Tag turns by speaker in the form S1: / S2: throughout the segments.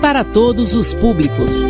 S1: para todos os públicos.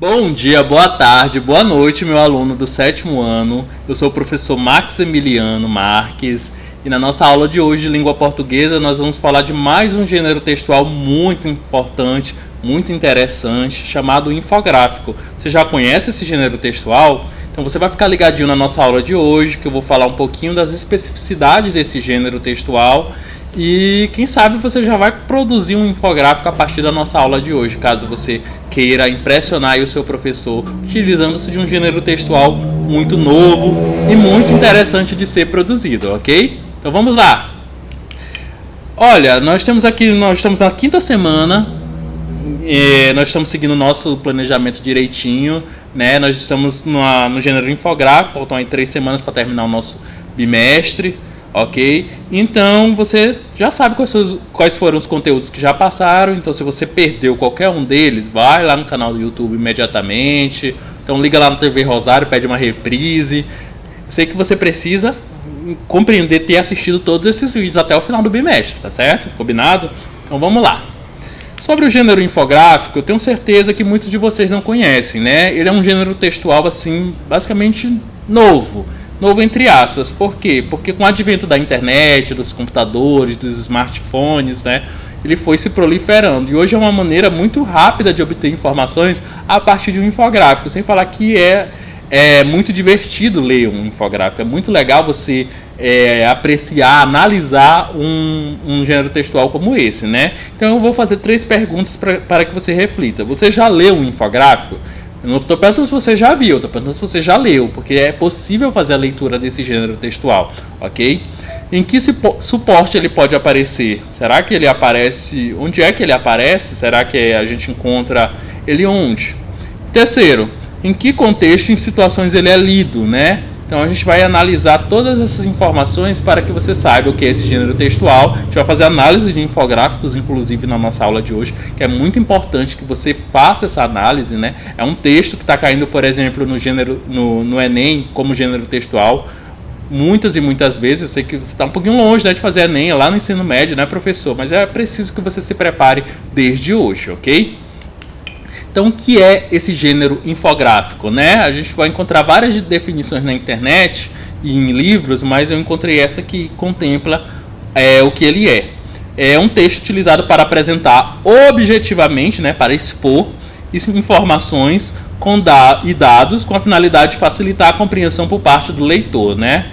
S2: Bom dia, boa tarde, boa noite, meu aluno do 7º ano. Eu sou o professor Maximiliano Marques e na nossa aula de hoje de língua portuguesa nós vamos falar de mais um gênero textual muito importante, muito interessante, chamado infográfico. Você já conhece esse gênero textual? Então você vai ficar ligadinho na nossa aula de hoje, que eu vou falar um pouquinho das especificidades desse gênero textual. E quem sabe você já vai produzir um infográfico a partir da nossa aula de hoje, caso você queira impressionar aí o seu professor, utilizando-se de um gênero textual muito novo e muito interessante de ser produzido, ok? Então vamos lá! Olha, nós estamos na 5ª semana, nós estamos seguindo o nosso planejamento direitinho, né? Nós estamos no gênero infográfico, faltam aí 3 semanas para terminar o nosso bimestre. Ok? Então você já sabe quais foram os conteúdos que já passaram. Então se você perdeu qualquer um deles, vai lá no canal do YouTube imediatamente. Então liga lá na TV Rosário, pede uma reprise. Eu sei que você precisa compreender, ter assistido todos esses vídeos até o final do bimestre, tá certo? Combinado? Então vamos lá. Sobre o gênero infográfico, eu tenho certeza que muitos de vocês não conhecem, né? Ele é um gênero textual assim, basicamente novo entre aspas. Por quê? Porque com o advento da internet, dos computadores, dos smartphones, né, ele foi se proliferando. E hoje é uma maneira muito rápida de obter informações a partir de um infográfico. Sem falar que é muito divertido ler um infográfico. É muito legal você apreciar, analisar um gênero textual como esse, né? Então eu vou fazer 3 perguntas para que você reflita. Você já leu um infográfico? Eu não estou perguntando se você já viu, estou perguntando se você já leu, porque é possível fazer a leitura desse gênero textual, ok? Em que suporte ele pode aparecer? Será que ele aparece? Onde é que ele aparece? Será que a gente encontra ele onde? Terceiro, em que contexto e em situações ele é lido, né? Então a gente vai analisar todas essas informações para que você saiba o que é esse gênero textual. A gente vai fazer análise de infográficos, inclusive, na nossa aula de hoje, que é muito importante que você faça essa análise, né? É um texto que está caindo, por exemplo, no Enem como gênero textual. Muitas e muitas vezes, eu sei que você está um pouquinho longe, né, de fazer Enem, lá no ensino médio, né, professor? Mas é preciso que você se prepare desde hoje, ok? Então, o que é esse gênero infográfico, né? A gente vai encontrar várias definições na internet e em livros, mas eu encontrei essa que contempla o que ele é. É um texto utilizado para apresentar objetivamente, né, para expor informações e dados com a finalidade de facilitar a compreensão por parte do leitor, né?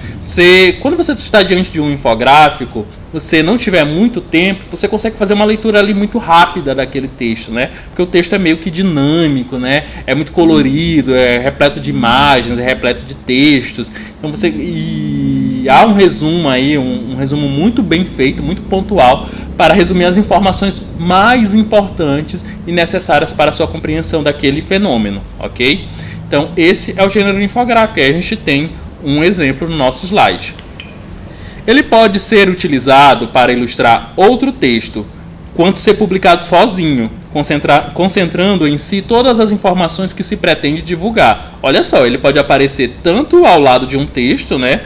S2: Quando você está diante de um infográfico, você não tiver muito tempo, você consegue fazer uma leitura ali muito rápida daquele texto, né? Porque o texto é meio que dinâmico, né? É muito colorido, é repleto de imagens, é repleto de textos. Então há um resumo aí, um resumo muito bem feito, muito pontual, para resumir as informações mais importantes e necessárias para a sua compreensão daquele fenômeno, ok? Então esse é o gênero infográfico. Aí a gente tem um exemplo no nosso slide. Ele pode ser utilizado para ilustrar outro texto, quanto ser publicado sozinho, concentrando em si todas as informações que se pretende divulgar. Olha só, ele pode aparecer tanto ao lado de um texto, né,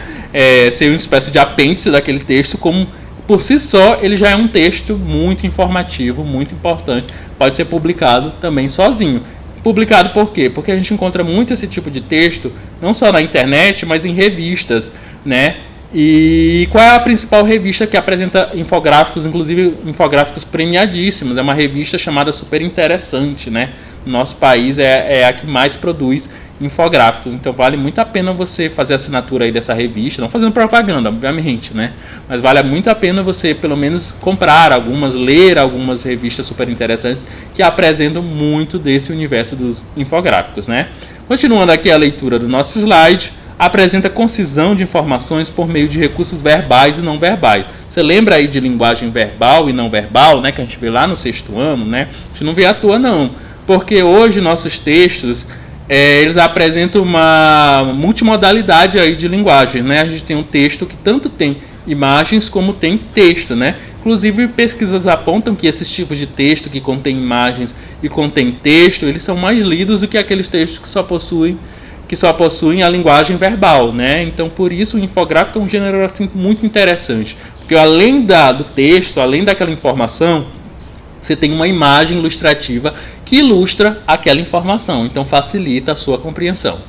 S2: ser uma espécie de apêndice daquele texto, como por si só ele já é um texto muito informativo, muito importante. Pode ser publicado também sozinho. Publicado por quê? Porque a gente encontra muito esse tipo de texto, não só na internet, mas em revistas, né? E qual é a principal revista que apresenta infográficos, inclusive infográficos premiadíssimos? É uma revista chamada Super Interessante, né? No nosso país é a que mais produz infográficos, então vale muito a pena você fazer a assinatura aí dessa revista, não fazendo propaganda, obviamente, né? Mas vale muito a pena você pelo menos comprar ler algumas revistas super interessantes que apresentam muito desse universo dos infográficos, né? Continuando aqui a leitura do nosso slide, apresenta concisão de informações por meio de recursos verbais e não verbais. Você lembra aí de linguagem verbal e não verbal, né, que a gente vê lá no 6º ano, né? A gente não vê à toa não, porque hoje nossos textos eles apresentam uma multimodalidade aí de linguagem, né? A gente tem um texto que tanto tem imagens como tem texto, né? Inclusive, pesquisas apontam que esses tipos de texto que contém imagens e contém texto, eles são mais lidos do que aqueles textos que só possuem a linguagem verbal, né? Então, por isso, o infográfico é um gênero assim, muito interessante. Porque além do texto, além daquela informação, você tem uma imagem ilustrativa que ilustra aquela informação. Então, facilita a sua compreensão.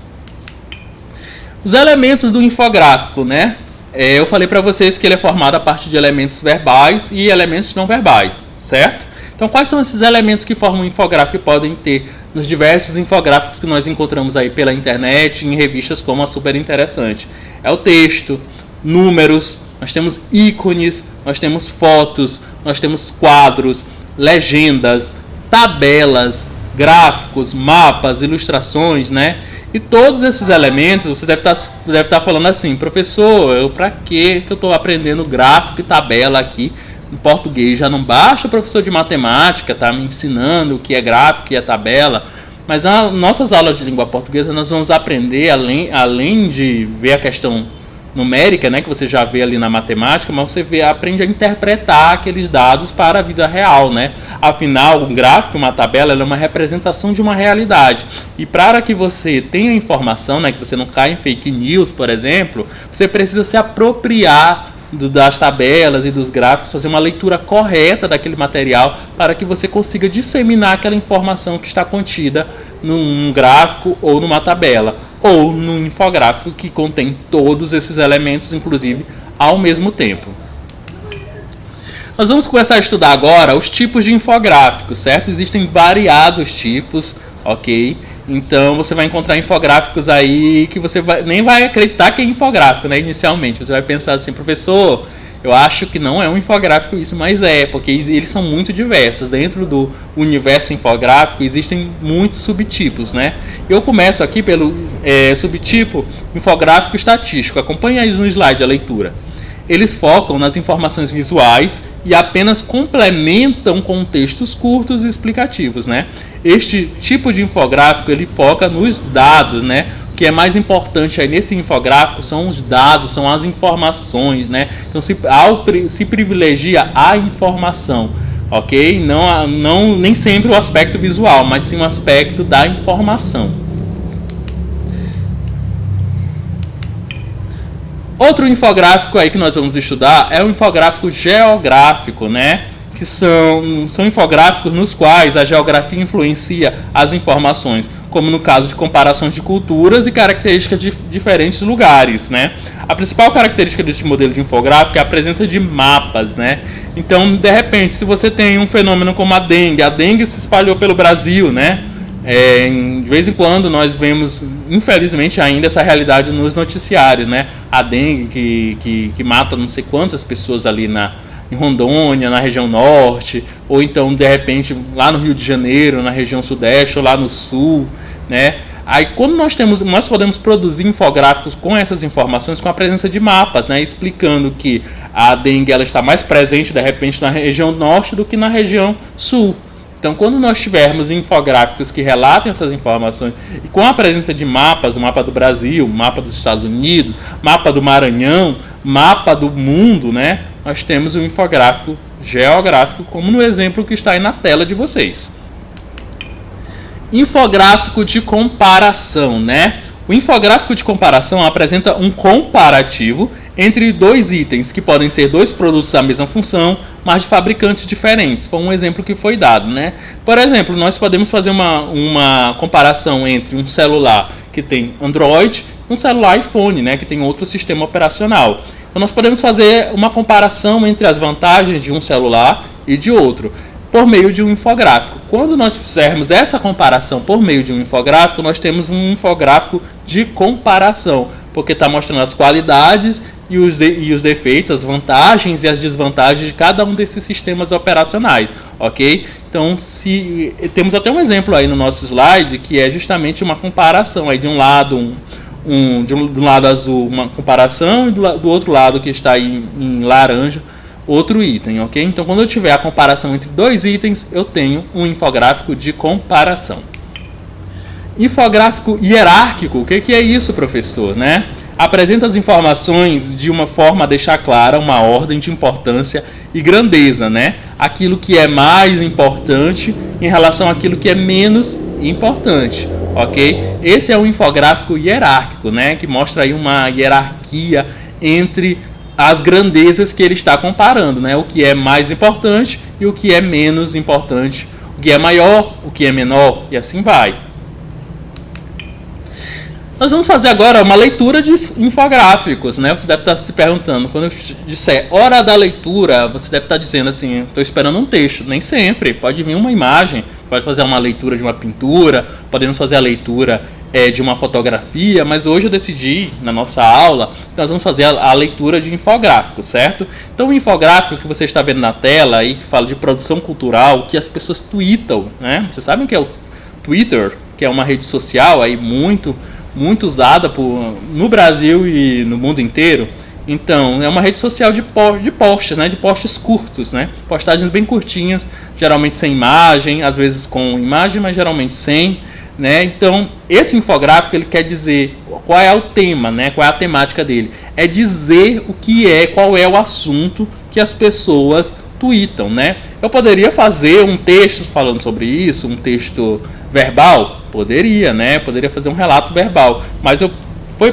S2: Os elementos do infográfico, né? Eu falei para vocês que ele é formado a partir de elementos verbais e elementos não verbais, certo? Então, quais são esses elementos que formam um infográfico que podem ter nos diversos infográficos que nós encontramos aí pela internet, em revistas como a Super Interessante? É o texto, números, nós temos ícones, nós temos fotos, nós temos quadros, legendas, tabelas, gráficos, mapas, ilustrações, né? E todos esses elementos, você deve estar falando assim, professor, para que eu estou aprendendo gráfico e tabela aqui em português? Já não basta o professor de matemática tá me ensinando o que é gráfico e a tabela? Mas nas nossas aulas de língua portuguesa nós vamos aprender, além de ver a questão numérica, né, que você já vê ali na matemática, mas você aprende a interpretar aqueles dados para a vida real, né? Afinal, um gráfico, uma tabela, ela é uma representação de uma realidade. E para que você tenha informação, né, que você não caia em fake news, por exemplo, você precisa se apropriar das tabelas e dos gráficos, fazer uma leitura correta daquele material para que você consiga disseminar aquela informação que está contida num gráfico ou numa tabela, ou num infográfico que contém todos esses elementos, inclusive, ao mesmo tempo. Nós vamos começar a estudar agora os tipos de infográficos, certo? Existem variados tipos, ok? Então você vai encontrar infográficos aí que você nem vai acreditar que é infográfico, né? Inicialmente, você vai pensar assim, professor, eu acho que não é um infográfico isso, mas porque eles são muito diversos. Dentro do universo infográfico existem muitos subtipos, né? Eu começo aqui pelo subtipo infográfico estatístico. Acompanhe aí no slide a leitura. Eles focam nas informações visuais e apenas complementam com textos curtos e explicativos, né? Este tipo de infográfico ele foca nos dados, né? O que é mais importante aí nesse infográfico são os dados, são as informações, né? Então se privilegia a informação, ok? Não nem sempre o aspecto visual, mas sim o aspecto da informação. Outro infográfico aí que nós vamos estudar é o infográfico geográfico, né? Que são infográficos nos quais a geografia influencia as informações, como no caso de comparações de culturas e características de diferentes lugares, né? A principal característica deste modelo de infográfico é a presença de mapas, né? Então, de repente, se você tem um fenômeno como a dengue se espalhou pelo Brasil, né? De vez em quando nós vemos, infelizmente ainda, essa realidade nos noticiários, né? A dengue que mata não sei quantas pessoas ali em Rondônia, na região norte, ou então, de repente, lá no Rio de Janeiro, na região sudeste, ou lá no sul, né? Aí, quando nós podemos produzir infográficos com essas informações, com a presença de mapas, né? Explicando que a dengue ela está mais presente, de repente, na região norte do que na região sul. Então, quando nós tivermos infográficos que relatem essas informações, e com a presença de mapas, o mapa do Brasil, o mapa dos Estados Unidos, mapa do Maranhão, mapa do mundo, né? Nós temos um infográfico geográfico, como no exemplo que está aí na tela de vocês. Infográfico de comparação, né? O infográfico de comparação apresenta um comparativo entre dois itens, que podem ser dois produtos da mesma função, mas de fabricantes diferentes. Foi um exemplo que foi dado, né? Por exemplo, nós podemos fazer uma comparação entre um celular que tem Android e um celular iPhone, né? Que tem outro sistema operacional. Então, nós podemos fazer uma comparação entre as vantagens de um celular e de outro, por meio de um infográfico. Quando nós fizermos essa comparação por meio de um infográfico, nós temos um infográfico de comparação, porque está mostrando as qualidades e os defeitos, as vantagens e as desvantagens de cada um desses sistemas operacionais, ok? Então, temos até um exemplo aí no nosso slide, que é justamente uma comparação aí de um lado de um lado azul uma comparação e do outro lado que está aí em laranja outro item, ok? Então, quando eu tiver a comparação entre dois itens, eu tenho um infográfico de comparação. Infográfico hierárquico, o que é isso, professor, né? apresenta as informações de uma forma a deixar clara uma ordem de importância e grandeza, né? Aquilo que é mais importante em relação àquilo que é menos importante, ok? Esse é um infográfico hierárquico, né? Que mostra aí uma hierarquia entre as grandezas que ele está comparando, né? O que é mais importante e o que é menos importante, o que é maior, o que é menor, e assim vai. Nós vamos fazer agora uma leitura de infográficos, né? Você deve estar se perguntando, quando eu disser hora da leitura, você deve estar dizendo assim, estou esperando um texto. Nem sempre, pode vir uma imagem, pode fazer uma leitura de uma pintura, podemos fazer a leitura de uma fotografia, mas hoje eu decidi, na nossa aula, nós vamos fazer a leitura de infográficos, certo? Então o infográfico que você está vendo na tela, aí, que fala de produção cultural, que as pessoas tweetam, né? Vocês sabem o que é o Twitter, que é uma rede social aí muito usada no Brasil e no mundo inteiro. Então, é uma rede social de posts, né? De posts curtos, né? Postagens bem curtinhas, geralmente sem imagem, às vezes com imagem, mas geralmente sem, né? Então, esse infográfico, ele quer dizer qual é o tema, né? Qual é a temática dele. É dizer qual é o assunto que as pessoas tweetam, né? Eu poderia fazer um texto falando sobre isso, um texto verbal? Poderia, né? Poderia fazer um relato verbal, mas foi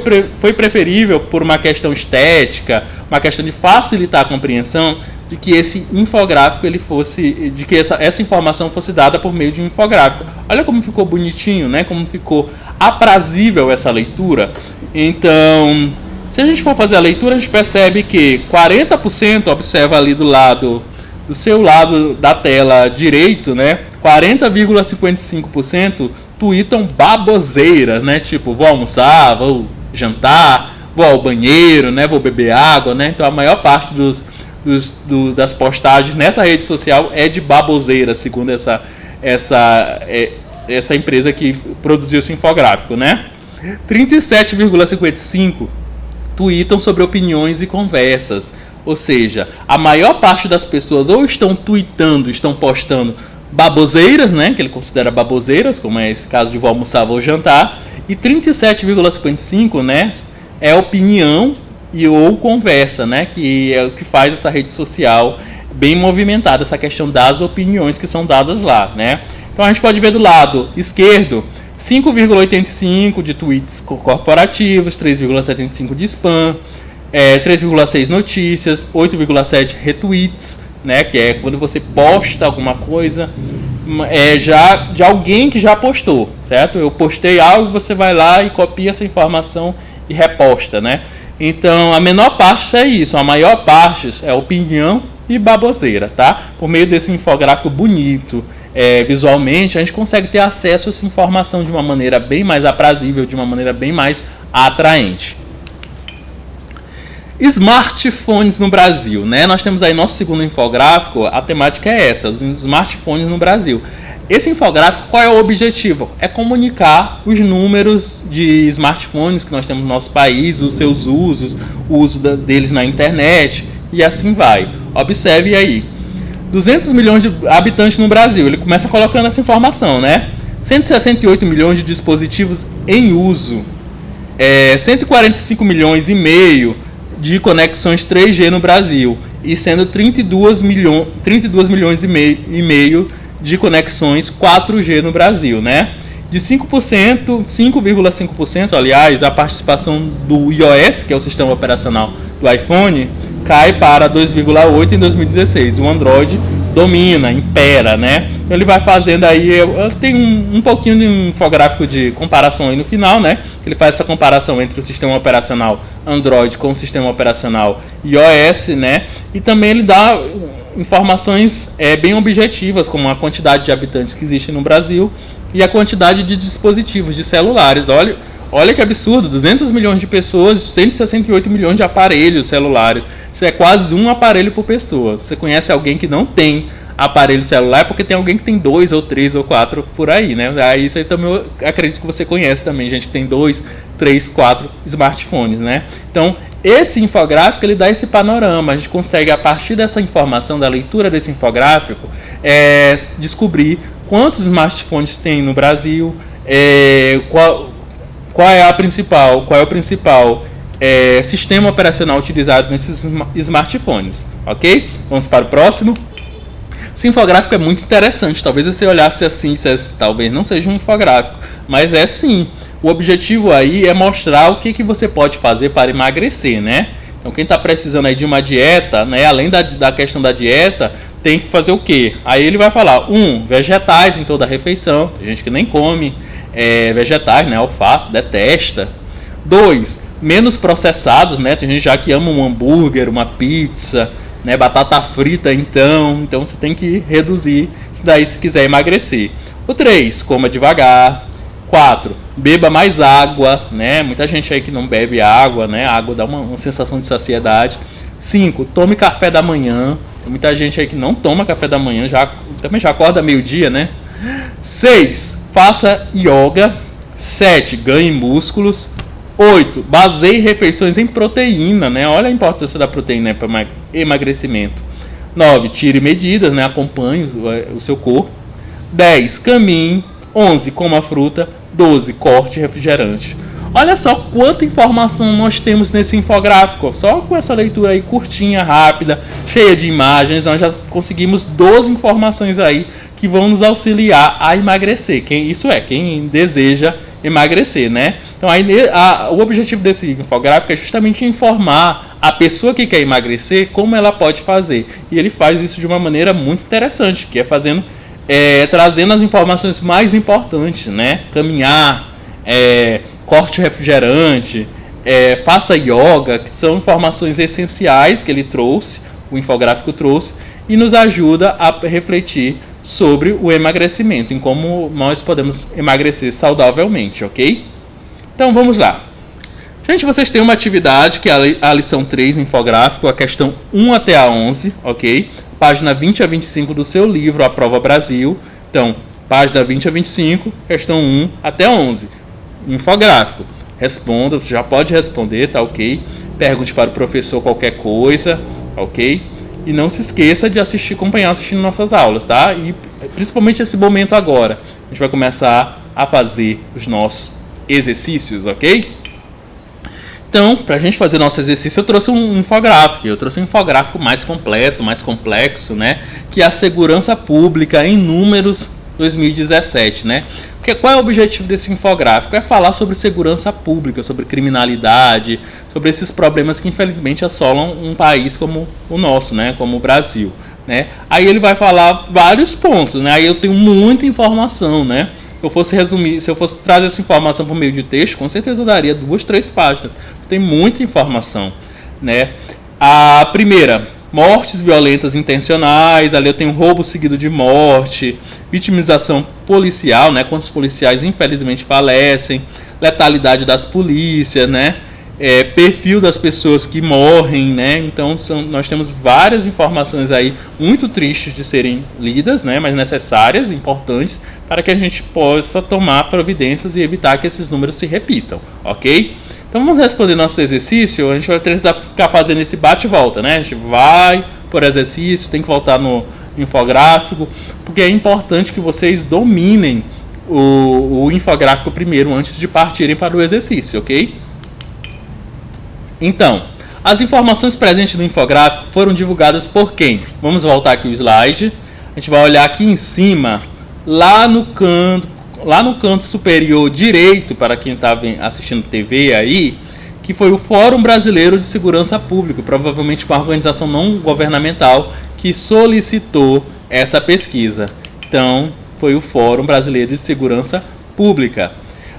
S2: preferível, por uma questão estética, uma questão de facilitar a compreensão, de que esse infográfico de que essa informação fosse dada por meio de um infográfico. Olha como ficou bonitinho, né? Como ficou aprazível essa leitura. Então, se a gente for fazer a leitura, a gente percebe que 40%, observa ali do seu lado da tela direito, né? 40,55% tweetam baboseiras, né? Tipo, vou almoçar, vou jantar, vou ao banheiro, né? Vou beber água, né? Então a maior parte das postagens nessa rede social é de baboseira, segundo essa empresa que produziu esse infográfico, né? 37,55% tweetam sobre opiniões e conversas. Ou seja, a maior parte das pessoas ou estão tweetando, estão postando baboseiras, né, que ele considera baboseiras, como é esse caso de vou almoçar, vou jantar, e 37,55%, né, é opinião ou conversa, né, que é o que faz essa rede social bem movimentada, essa questão das opiniões que são dadas lá, né. Então a gente pode ver do lado esquerdo 5,85% de tweets corporativos, 3,75% de spam, 3,6% notícias, 8,7% retweets, né, que é quando você posta alguma coisa já de alguém que já postou, certo? Eu postei algo, você vai lá e copia essa informação e reposta, né? Então a menor parte é isso, a maior parte é opinião e baboseira, tá? Por meio desse infográfico bonito, visualmente, a gente consegue ter acesso a essa informação de uma maneira bem mais aprazível, de uma maneira bem mais atraente. Smartphones no Brasil, né? Nós temos aí nosso segundo infográfico, a temática é essa, os smartphones no Brasil. Esse infográfico, qual é o objetivo? É comunicar os números de smartphones que nós temos no nosso país, os seus usos, o uso deles na internet e assim vai. Observe aí, 200 milhões de habitantes no Brasil, ele começa colocando essa informação, né? 168 milhões de dispositivos em uso, 145 milhões e meio de conexões 3G no Brasil, e sendo 32 milhões e meio de conexões 4G no Brasil, né? De 5,5%, aliás, a participação do iOS, que é o sistema operacional do iPhone, cai para 2,8% em 2016. O Android domina, impera, né? Então ele vai fazendo aí, tem um pouquinho de um infográfico de comparação aí no final, né? Ele faz essa comparação entre o sistema operacional Android com o sistema operacional iOS, né? E também ele dá informações bem objetivas, como a quantidade de habitantes que existe no Brasil e a quantidade de dispositivos, de celulares. Olha que absurdo, 200 milhões de pessoas, 168 milhões de aparelhos celulares. Isso é quase um aparelho por pessoa. Você conhece alguém que não tem aparelho celular, porque tem alguém que tem 2 ou 3 ou 4 por aí, né? Aí isso aí também eu acredito que você conhece também, gente que tem 2, 3, 4 smartphones, né? Então, esse infográfico, ele dá esse panorama. A gente consegue, a partir dessa informação, da leitura desse infográfico, descobrir quantos smartphones tem no Brasil, qual é o principal sistema operacional utilizado nesses smartphones, ok? Vamos para o próximo. Esse infográfico é muito interessante. Talvez você olhasse assim e dissesse, talvez não seja um infográfico, mas é sim. O objetivo aí é mostrar o que você pode fazer para emagrecer, né? Então quem está precisando aí de uma dieta, né, além da questão da dieta, tem que fazer o quê? Aí ele vai falar, vegetais em toda a refeição. Tem gente que nem come vegetais, né? Alface, detesta. 2, menos processados, né? Tem gente já que ama um hambúrguer, uma pizza, né? Batata frita, então você tem que reduzir isso daí se quiser emagrecer. O 3, coma devagar. 4, beba mais água, né? Muita gente aí que não bebe água, né? A água dá uma sensação de saciedade. 5, tome café da manhã. Tem muita gente aí que não toma café da manhã, também já acorda meio-dia, né? 6, faça yoga. 7, ganhe músculos. 8, baseie refeições em proteína, né? Olha a importância da proteína para emagrecimento. 9, tire medidas, né? Acompanhe o seu corpo. 10, caminhe. 11, coma fruta. 12, corte refrigerante. Olha só quanta informação nós temos nesse infográfico. Só com essa leitura aí curtinha, rápida, cheia de imagens, nós já conseguimos 12 informações aí que vão nos auxiliar a emagrecer. Quem deseja emagrecer, né? Então aí, o objetivo desse infográfico é justamente informar a pessoa que quer emagrecer como ela pode fazer. E ele faz isso de uma maneira muito interessante, que é trazendo as informações mais importantes, né? Caminhar, corte refrigerante, faça yoga, que são informações essenciais que ele trouxe, o infográfico trouxe, e nos ajuda a refletir sobre o emagrecimento, em como nós podemos emagrecer saudavelmente, ok? Então vamos lá. Gente, vocês têm uma atividade que é a lição 3 infográfico, a questão 1 até a 11, ok? Página 20 a 25 do seu livro, A Prova Brasil. Então, página 20 a 25, questão 1 até 11. Infográfico. Responda, você já pode responder, tá ok? Pergunte para o professor qualquer coisa, ok? E não se esqueça de acompanhar assistindo nossas aulas, tá? E principalmente esse momento agora. A gente vai começar a fazer os nossos exercícios, ok? Então, para a gente fazer nosso exercício, eu trouxe um infográfico. Eu trouxe um infográfico mais completo, mais complexo, né? Que é a segurança pública em números 2017, né? Qual é o objetivo desse infográfico? É falar sobre segurança pública, sobre criminalidade, sobre esses problemas que infelizmente assolam um país como o nosso, né? Como o Brasil, né? Aí ele vai falar vários pontos, né? Aí eu tenho muita informação, né? Se eu fosse trazer essa informação por meio de texto, com certeza eu daria 2, 3 páginas. Tem muita informação, né? A primeira, mortes violentas intencionais. Ali eu tenho roubo seguido de morte, vitimização policial, né? Quantos policiais infelizmente falecem, letalidade das polícias, né? Perfil das pessoas que morrem, né? Então nós temos várias informações aí muito tristes de serem lidas, né? Mas necessárias, importantes, para que a gente possa tomar providências e evitar que esses números se repitam, ok? Então vamos responder nosso exercício. A gente vai precisar ficar fazendo esse bate e volta, né? A gente vai por exercício, tem que voltar no infográfico, porque é importante que vocês dominem o infográfico primeiro, antes de partirem para o exercício, ok? Então, as informações presentes no infográfico foram divulgadas por quem? Vamos voltar aqui o slide. A gente vai olhar aqui em cima, lá no canto superior direito, para quem está assistindo TV aí, que foi o Fórum Brasileiro de Segurança Pública, provavelmente uma organização não governamental que solicitou essa pesquisa. Então, foi o Fórum Brasileiro de Segurança Pública.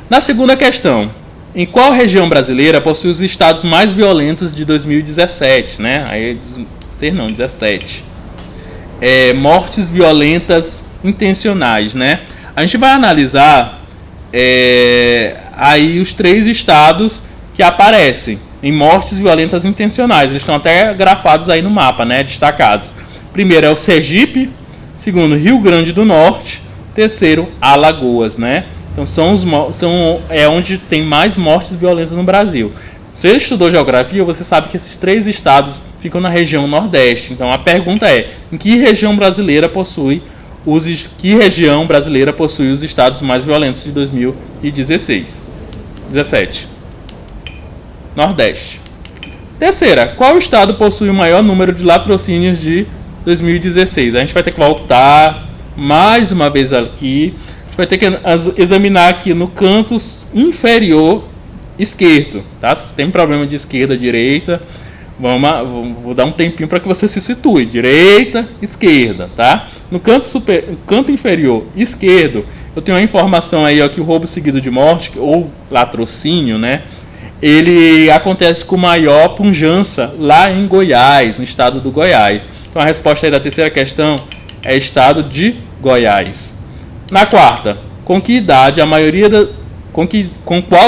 S2: Na segunda questão, em qual região brasileira possui os estados mais violentos de 2017, né? Aí, 17. Mortes violentas intencionais, né? A gente vai analisar aí os 3 estados que aparecem em mortes violentas intencionais. Eles estão até grafados aí no mapa, né? Destacados. Primeiro é o Sergipe, segundo Rio Grande do Norte, terceiro Alagoas, né? Então onde tem mais mortes violentas no Brasil. Se você estudou geografia, você sabe que esses 3 estados ficam na região Nordeste. Então a pergunta é: em que região brasileira possui os estados mais violentos de 2017? Nordeste. Terceira, qual estado possui o maior número de latrocínios de 2016? A gente vai ter que voltar mais uma vez aqui. A gente vai ter que examinar aqui no canto inferior esquerdo, tá? Se tem problema de esquerda, direita, vou dar um tempinho para que você se situe. Direita, esquerda, tá? No canto inferior esquerdo, eu tenho uma informação aí, ó, que o roubo seguido de morte, ou latrocínio, né? Ele acontece com maior pujança lá em Goiás, no estado do Goiás. Então a resposta aí da terceira questão é estado de Goiás. Na quarta, com qual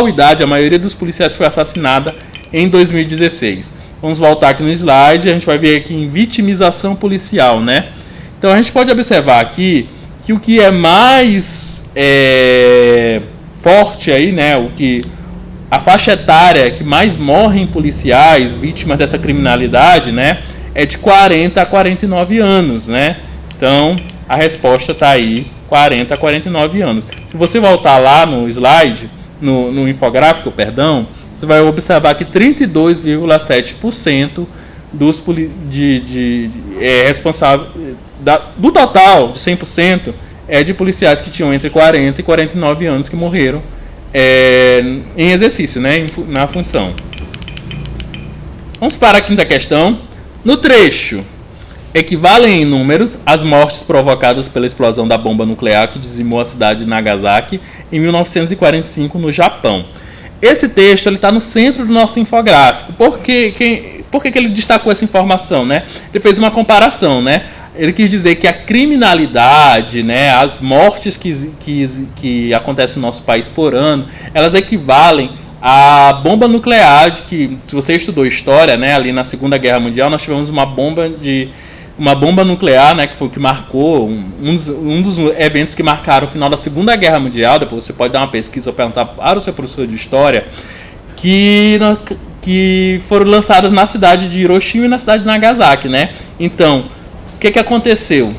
S2: idade a maioria dos policiais foi assassinada em 2016? Vamos voltar aqui no slide, a gente vai ver aqui em vitimização policial, né? Então a gente pode observar aqui que o que é mais forte aí, né? A faixa etária que mais morrem policiais vítimas dessa criminalidade, né, é de 40 a 49 anos, né? Então, a resposta está aí, 40 a 49 anos. Se você voltar lá no slide, no infográfico, perdão, você vai observar que 32,7% dos responsáveis do total de 100% é de policiais que tinham entre 40 e 49 anos que morreram em exercício, né, na função. Vamos para a quinta questão. No trecho, equivalem em números as mortes provocadas pela explosão da bomba nuclear que dizimou a cidade de Nagasaki em 1945 no Japão. Esse texto está no centro do nosso infográfico. Por que ele destacou essa informação, né? Ele fez uma comparação, né? Ele quis dizer que a criminalidade, né, as mortes que acontecem no nosso país por ano, elas equivalem à bomba nuclear, que, se você estudou história, né, ali na Segunda Guerra Mundial, nós tivemos uma bomba nuclear, né, que foi o que marcou um dos eventos que marcaram o final da Segunda Guerra Mundial. Depois você pode dar uma pesquisa ou perguntar para o seu professor de história, que foram lançadas na cidade de Hiroshima e na cidade de Nagasaki, né? Então, o que aconteceu?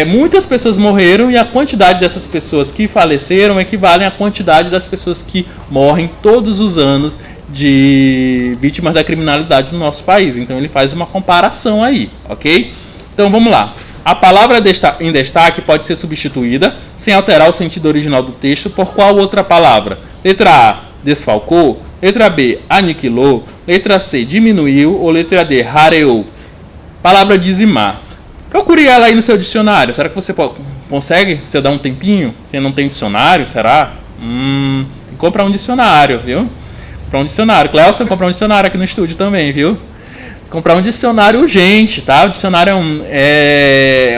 S2: Muitas pessoas morreram e a quantidade dessas pessoas que faleceram equivalem à quantidade das pessoas que morrem todos os anos de vítimas da criminalidade no nosso país. Então ele faz uma comparação aí, ok? Então vamos lá. A palavra em destaque pode ser substituída, sem alterar o sentido original do texto, por qual outra palavra? Letra A, desfalcou. Letra B, aniquilou. Letra C, diminuiu. Ou letra D, rareou. Palavra dizimar. Procure ela aí no seu dicionário. Será que você consegue? Se eu dar um tempinho? Você não tem dicionário, será? Tem que comprar um dicionário, viu? Comprar um dicionário. Cleuson, comprar um dicionário aqui no estúdio também, viu? Comprar um dicionário urgente, tá? O dicionário é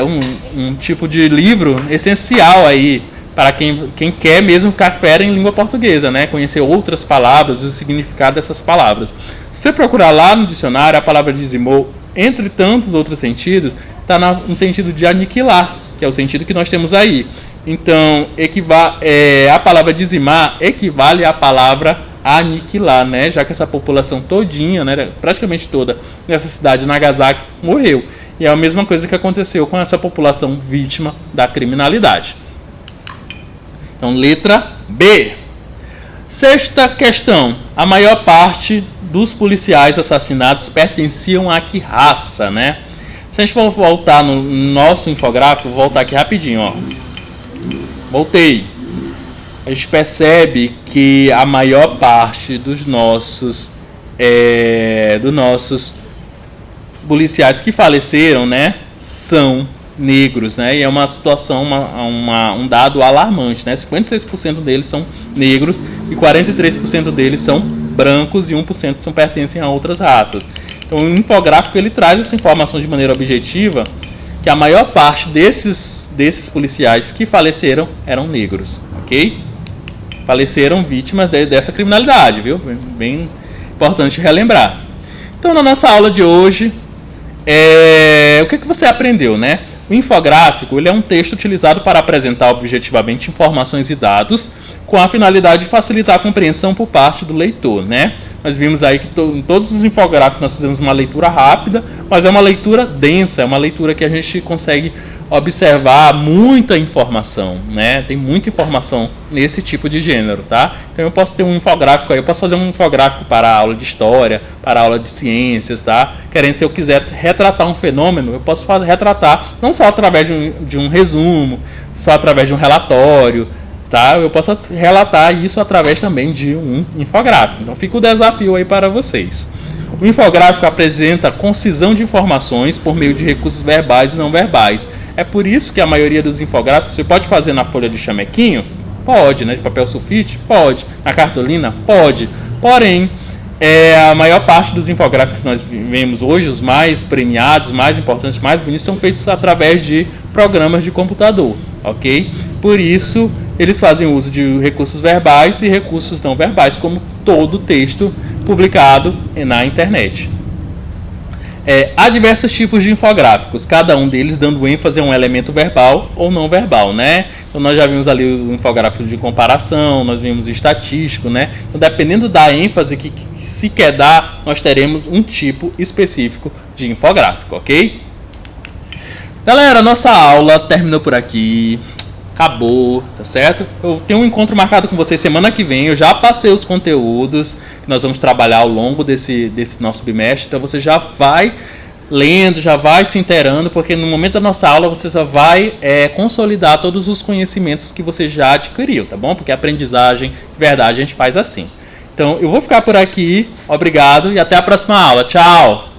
S2: um tipo de livro essencial aí para quem quer mesmo ficar fera em língua portuguesa, né? Conhecer outras palavras, o significado dessas palavras. Se você procurar lá no dicionário, a palavra dizimou, entre tantos outros sentidos, está no sentido de aniquilar, que é o sentido que nós temos aí. Então, a palavra dizimar equivale à palavra aniquilar, né? Já que essa população todinha, né, praticamente toda nessa cidade de Nagasaki morreu. E é a mesma coisa que aconteceu com essa população vítima da criminalidade. Então, letra B. Sexta questão. A maior parte dos policiais assassinados pertenciam a que raça, né? Se a gente for voltar no nosso infográfico, vou voltar aqui rapidinho, ó. Voltei. A gente percebe que a maior parte dos nossos policiais que faleceram, né, são negros, né? E é uma situação, um dado alarmante, né? 56% deles são negros e 43% deles são brancos e 1% pertencem a outras raças. Então, o infográfico ele traz essa informação de maneira objetiva, que a maior parte desses policiais que faleceram eram negros, ok? Faleceram vítimas dessa criminalidade, viu? Bem importante relembrar. Então, na nossa aula de hoje, o que você aprendeu, né? O infográfico ele é um texto utilizado para apresentar objetivamente informações e dados com a finalidade de facilitar a compreensão por parte do leitor, né? Nós vimos aí que em todos os infográficos nós fizemos uma leitura rápida, mas é uma leitura densa, é uma leitura que a gente consegue observar muita informação, né? Tem muita informação nesse tipo de gênero, tá? Então eu posso ter um infográfico aí, eu posso fazer um infográfico para a aula de história, para a aula de ciências, tá? Querendo, se eu quiser retratar um fenômeno, eu posso retratar não só através de um resumo, só através de um relatório, tá? Eu posso relatar isso através também de um infográfico. Então fica o desafio aí para vocês. O infográfico apresenta concisão de informações por meio de recursos verbais e não verbais. É por isso que a maioria dos infográficos você pode fazer na folha de chamequinho? Pode, né? De papel sulfite? Pode. Na cartolina? Pode. Porém, a maior parte dos infográficos que nós vemos hoje, os mais premiados, mais importantes, mais bonitos, são feitos através de programas de computador, ok? Por isso, eles fazem uso de recursos verbais e recursos não verbais, como todo texto publicado na internet. Há diversos tipos de infográficos, cada um deles dando ênfase a um elemento verbal ou não verbal, né? Então nós já vimos ali o infográfico de comparação, nós vimos o estatístico, né? Então dependendo da ênfase que se quer dar, nós teremos um tipo específico de infográfico, ok? Galera, nossa aula terminou por aqui. Acabou, tá certo? Eu tenho um encontro marcado com vocês semana que vem. Eu já passei os conteúdos que nós vamos trabalhar ao longo desse nosso bimestre. Então você já vai lendo, já vai se inteirando, porque no momento da nossa aula você só vai consolidar todos os conhecimentos que você já adquiriu, tá bom? Porque a aprendizagem, de verdade, a gente faz assim. Então eu vou ficar por aqui. Obrigado e até a próxima aula. Tchau!